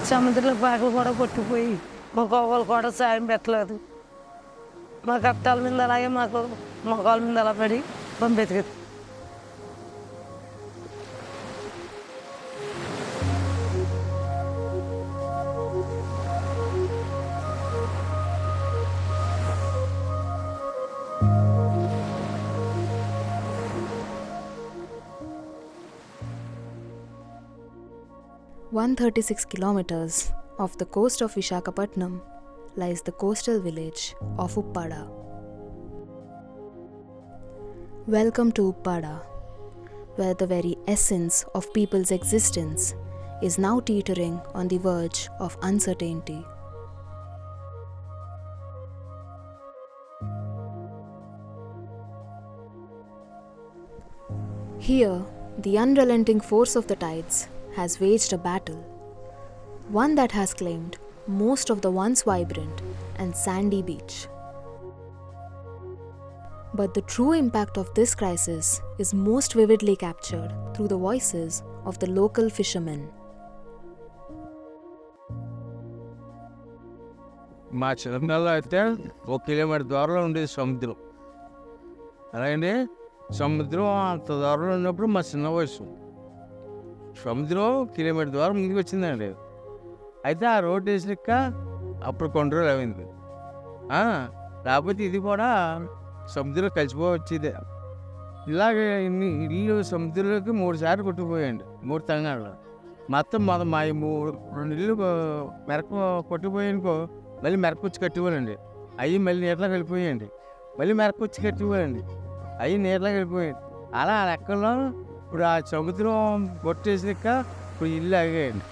సముద్రంలో పాకలు కూడా కొట్టుకుపోయి మాకు ఒకళ్ళు కూడా సాయం పెట్టలేదు. మా కట్టాల మీద అలాగే మాకు మొక్కల మీద అలా పడి పంపెతికేది. One 36 kilometers off the coast of Visakhapatnam lies the coastal village of Uppada. Welcome to Uppada, where the very essence of people's existence is now teetering on the verge of uncertainty. Here, the unrelenting force of the tides has waged a battle, one that has claimed most of the once vibrant and sandy beach. But the true impact of this crisis is most vividly captured through the voices of the local fishermen. మా చిన్నపిల్లలు అయితే 1 kilometre దూరంలో ఉండేది సముద్రం. అలాగే సముద్రం అంత దూరంలో ఉన్నప్పుడు మా చిన్న వయసు సముద్రం కిలోమీటర్ దూరం ముందుకు వచ్చిందండి. అయితే ఆ రోడ్డు వేసినాక అప్పుడు కంట్రోల్ అయింది. లేకపోతే ఇది కూడా సముద్రంలో కలిసిపోవచ్చేది. ఇలాగే ఇల్లు సముద్రంలోకి 3 సార్లు కొట్టుకుపోయాయండి. 3 తంగాళ్ళు మొత్తం మా 2 ఇల్లు మెరకు కొట్టుకుపోయానుకో, మళ్ళీ మెరకొచ్చి కట్టిపోయానండి. అవి మళ్ళీ నీటిలోకి వెళ్ళిపోయాయండి. మళ్ళీ మెరకొచ్చి కట్టిపోయాయండి. అవి నీటిలోకి వెళ్ళిపోయాయండి. అలా లెక్కల్లో ఇప్పుడు ఆ సముద్రం కొట్టేసినాక ఇప్పుడు ఇల్లు ఆగాయండి.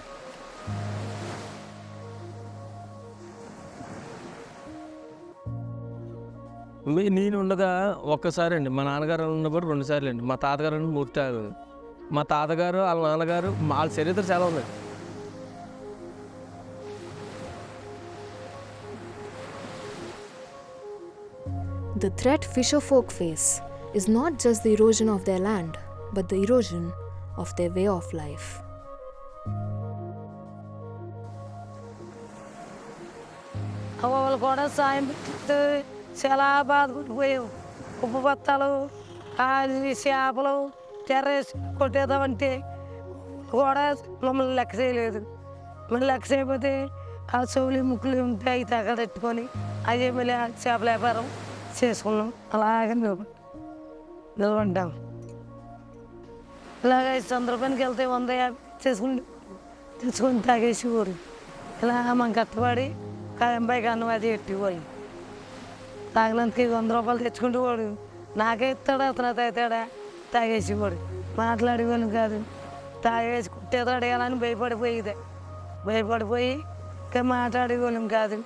నేను ఉండగా ఒక్కసారి అండి, మా నాన్నగారు ఉన్నప్పుడు 2 సార్లు అండి, మా తాతగారు 3 సార్లు. మా తాతగారు వాళ్ళ నాన్నగారు వాళ్ళ చరిత్ర చాలా ఉంది. The threat fisherfolk face is not just the erosion of their land, but the erosion of their way of life. వాళ్ళు కూడా సాయం పెట్టి చాలా బాధపడిపోయాం. ఉప్పు బత్తాలు, చేపలు టెర్రస్ కొట్టేద్దామంటే కూడా మమ్మల్ని లెక్క చేయలేదు. మళ్ళీ లెక్క చేయకపోతే ఆ చెవులు ముక్కులు ఉంటే అవి తగ్గదెట్టుకొని అదే మళ్ళీ చేపల వ్యాపారం చేసుకున్నాం. అలాగే నిలబడ్డాం. ఇలాగ చంద్రపనికి వెళ్తే 150 తెచ్చుకొని తాగేసి ఊరు ఇలా మనం కట్టబడి కాయంపైకి అన్నం అది ఎట్టిపోయి తాగినందుకు 100 రూపాయలు తెచ్చుకుంటూ వాడు నాకే ఇస్తాడా అతను తాగుతాడా తాగేసి వాడు మాట్లాడేవాళ్ళు కాదు. తాగేసి కుట్టేతాడు అని భయపడిపోయి ఇంకా మాట్లాడేవాళ్ళం కాదు.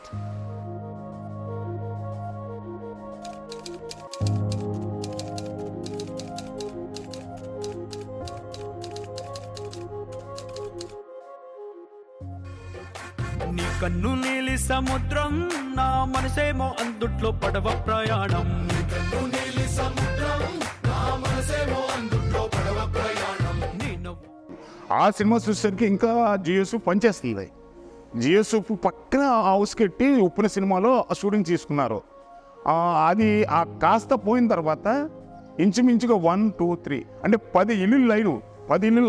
నీ కన్ను నీలి సముద్రం, నా మనసేమో అందుట్లో పడవ ప్రయాణం. ఆ సినిమా చూసేసరికి ఇంకా జిఎస్ పనిచేస్తుంది. జిఎస్ పక్కన హౌస్ కట్టి ఉప్పిన సినిమాలో షూటింగ్ తీసుకున్నారు. అది ఆ కాస్త పోయిన తర్వాత ఇంచుమించుగా 1, 2, 3 అంటే 10 ఇల్లు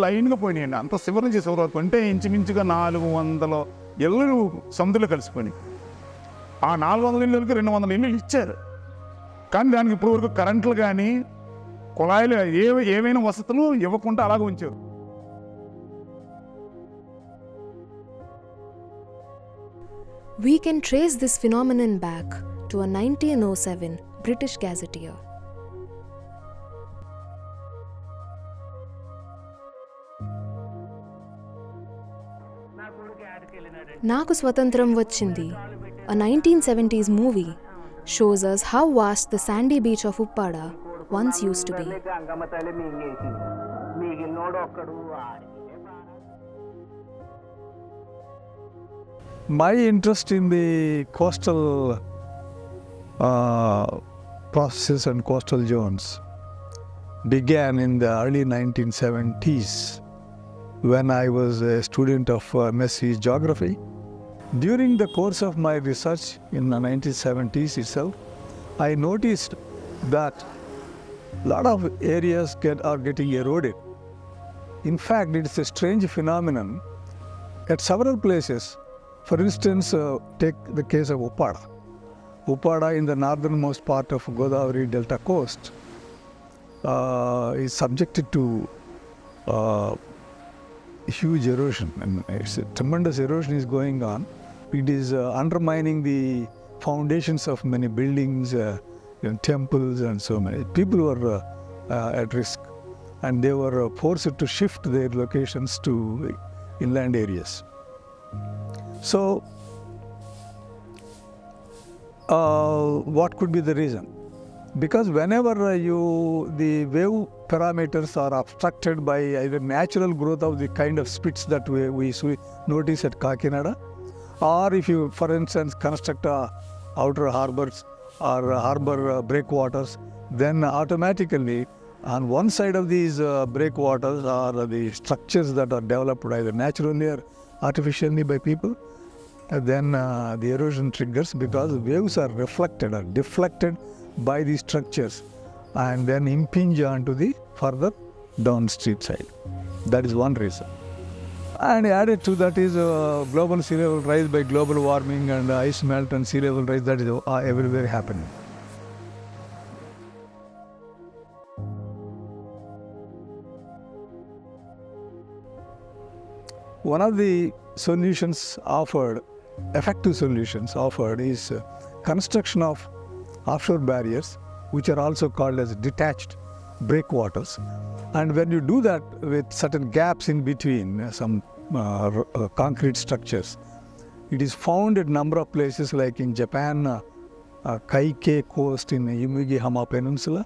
లైన్గా పోయినాయండి. అంత శివరం చేసే వరకు అంటే ఇంచుమించుగా 400 ఇళ్ళు సముద్రంలో కలిసిపోయినాయి. ఆ 400 ఇళ్ళకి 200 ఇళ్ళు ఇచ్చారు. కానీ దానికి ఇప్పుడు వరకు కరెంట్లు కానీ కుళాయిలు ఏవైనా వసతులు ఇవ్వకుండా అలాగే ఉంచారు. We can trace this phenomenon back to a 1907 British gazetteer. Naku Swatantram Vachindi, a 1970s movie, shows us how vast the sandy beach of Uppada once used to be. My interest in the coastal processes and coastal zones began in the early 1970s when I was a student of MSc Geography. During the course of my research in the 1970s itself, I noticed that a lot of areas are getting eroded. In fact, it's a strange phenomenon at several places. For instance, take the case of Uppada. Uppada in the northernmost part of Godavari Delta coast is subjected to huge erosion. And it's a tremendous erosion is going on. It is undermining the foundations of many buildings, temples, and so many. People were at risk, and they were forced to shift their locations to inland areas. So, what could be the reason? Because whenever the wave parameters are obstructed by either natural growth of the kind of spits that we notice at Kakinada, or if you, for instance, construct outer harbors or harbor breakwaters, then automatically on one side of these breakwaters are the structures that are developed either naturally or artificially by people. Then the erosion triggers because waves are reflected or deflected by these structures and then impinge onto the further downstream side. That is one reason. And added to that is global sea level rise by global warming and ice melt and sea level rise that is everywhere happening. One of the solutions offered, effective solutions offered, is construction of offshore barriers, which are also called as detached breakwaters. And when you do that with certain gaps in between some concrete structures, it is found at a number of places like in Japan, Kaike coast in Yumigi-Hama Peninsula,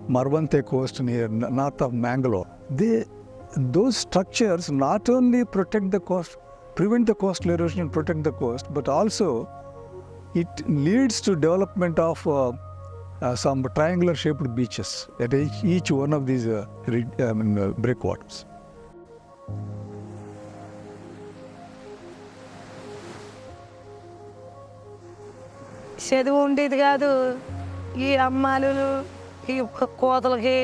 Marvante coast near north of Mangalore. Those structures not only protect the coast, prevent the coastal erosion and protect the coast, but also it leads to development of some triangular shaped beaches at each one of these breakwaters. చదువు ఉండేది కాదు. ఈ అమ్మాలు ఈ కోతలకి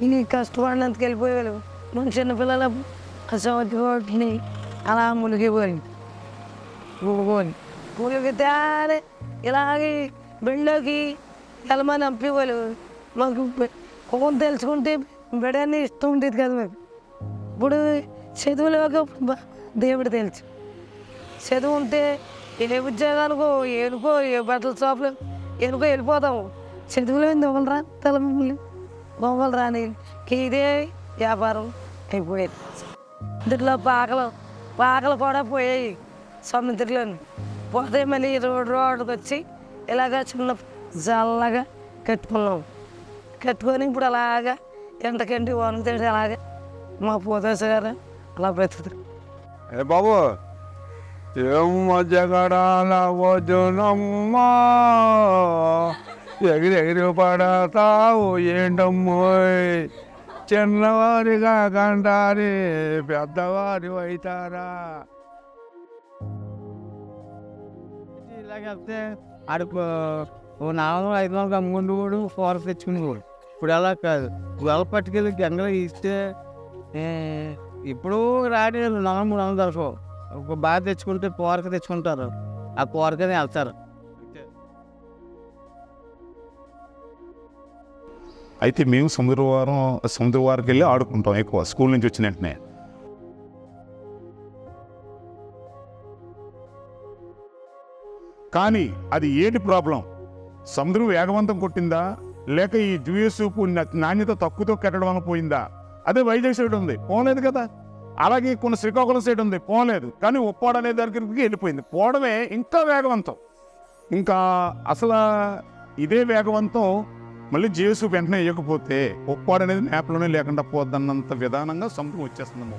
ఈ కష్టపడినందుకు వెళ్ళిపోయేవాళ్ళు. మన చిన్నపిల్లల చదువుని అలా మునిగిపోయింది. మునిగితే ఇలాగే బెండోకి వెళ్ళమని పంపేవాళ్ళు. మాకు కోపం తెలుసుకుంటే బిడ్డని ఇష్టం ఉండేది కదా మాకు. ఇప్పుడు చదువులోకి దేవుడు తెలుసు. చదువు ఉంటే ఏ ఉద్యోగానికో ఏనుకో ఏ బట్టల షాపులో ఏనుకో వెళ్ళిపోతాము. చదువులో దొంగలు రా తలమల్లి దొంగలు రాని ఇదే వ్యాపారం అయిపోయేది. ఇందులో పాకలు కూడా పోయాయి సముద్రంలోని. పోతే మళ్ళీ రోడ్డుకి వచ్చి ఇలాగ చిన్న జల్లగా కట్టుకున్నాం. కట్టుకొని ఇప్పుడు అలాగా ఎంతకంటే వనతేడు అలాగా మా పోతేస గారు అలా బ్రతుకుతారు. ఏ బాబు ఏమ్మ జగడాల వజనమ్మా ఎగిరి ఎగిరి పడతావు ఏంటమ్మోయ్, చిన్నవారిగా కంటారి పెద్దవారి అవుతారా. ఇలాగెళ్తే ఆడిపో 400-500 అమ్ముకుంటూ కూడా ఫోరస్ తెచ్చుకుని కూడా. ఇప్పుడు అలా కాదు, గొల్ల పట్టుకెళ్ళి గంగలో ఇస్తే ఇప్పుడు రాని 400-300 దొరకవు. ఒక బాగా తెచ్చుకుంటే పోరక తెచ్చుకుంటారు, ఆ పోరకనే వెళ్తారు. అయితే మేము సముద్రవారికి వెళ్ళి ఆడుకుంటాం ఎక్కువ స్కూల్ నుంచి వచ్చిన వెంటనే. కానీ అది ఏంటి ప్రాబ్లం? సముద్రం వేగవంతం కొట్టిందా, లేక ఈ జ్యూస్ నాణ్యత తక్కువతో కట్టడం వల్ల పోయిందా? అదే వైజాగ్ సైడ్ ఉంది, పోలేదు కదా. అలాగే కొన్ని శ్రీకాకుళం సైడ్ ఉంది, పోలేదు. కానీ ఉప్పాడ అనే దగ్గరికి వెళ్ళిపోయింది. పోవడమే ఇంకా వేగవంతం. ఇంకా అసలు ఇదే వేగవంతం మళ్ళీ జ్యూస్ వెంటనే వేయకపోతే ఉప్పాడ అనేది మ్యాప్లోనే లేకుండా పోద్దన్నంత విధానంగా సముద్రం వచ్చేస్తుంది.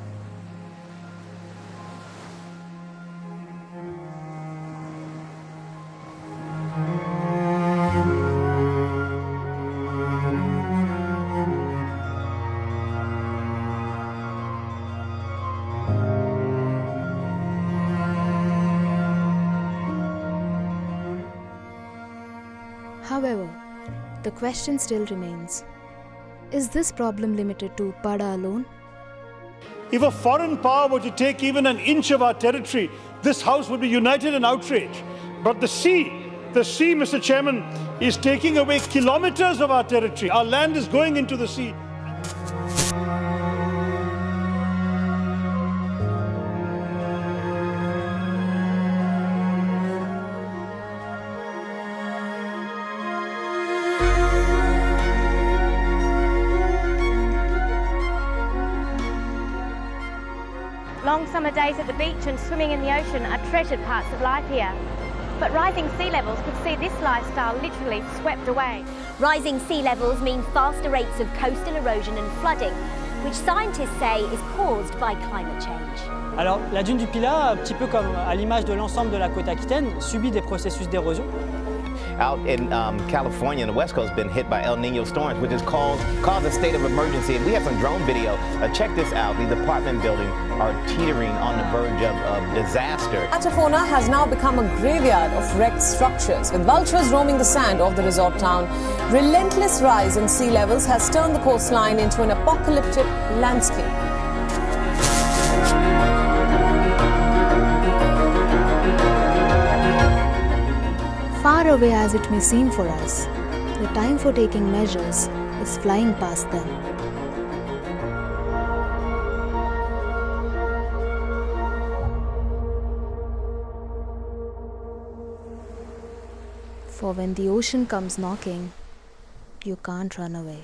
However, the question still remains. Is this problem limited to Uppada alone? If a foreign power were to take even an inch of our territory, this House would be united in outrage. But the sea, Mr. Chairman, is taking away kilometers of our territory. Our land is going into the sea. Long summer days at the beach and swimming in the ocean are treasured parts of life here. But rising sea levels could see this lifestyle literally swept away. Rising sea levels mean faster rates of coastal erosion and flooding, which scientists say is caused by climate change. Alors, la dune du Pilat, un petit peu comme à l'image de l'ensemble de la côte aquitaine, subit des processus d'érosion. Out in California, the West Coast, has been hit by El Nino storms, which has caused a state of emergency. And we have some drone video. Check this out. These apartment buildings are teetering on the verge of disaster. Atafona has now become a graveyard of wrecked structures, with vultures roaming the sand of the resort town. Relentless rise in sea levels has turned the coastline into an apocalyptic landscape. Far away as it may seem for us, the time for taking measures is flying past them. For when the ocean comes knocking, you can't run away.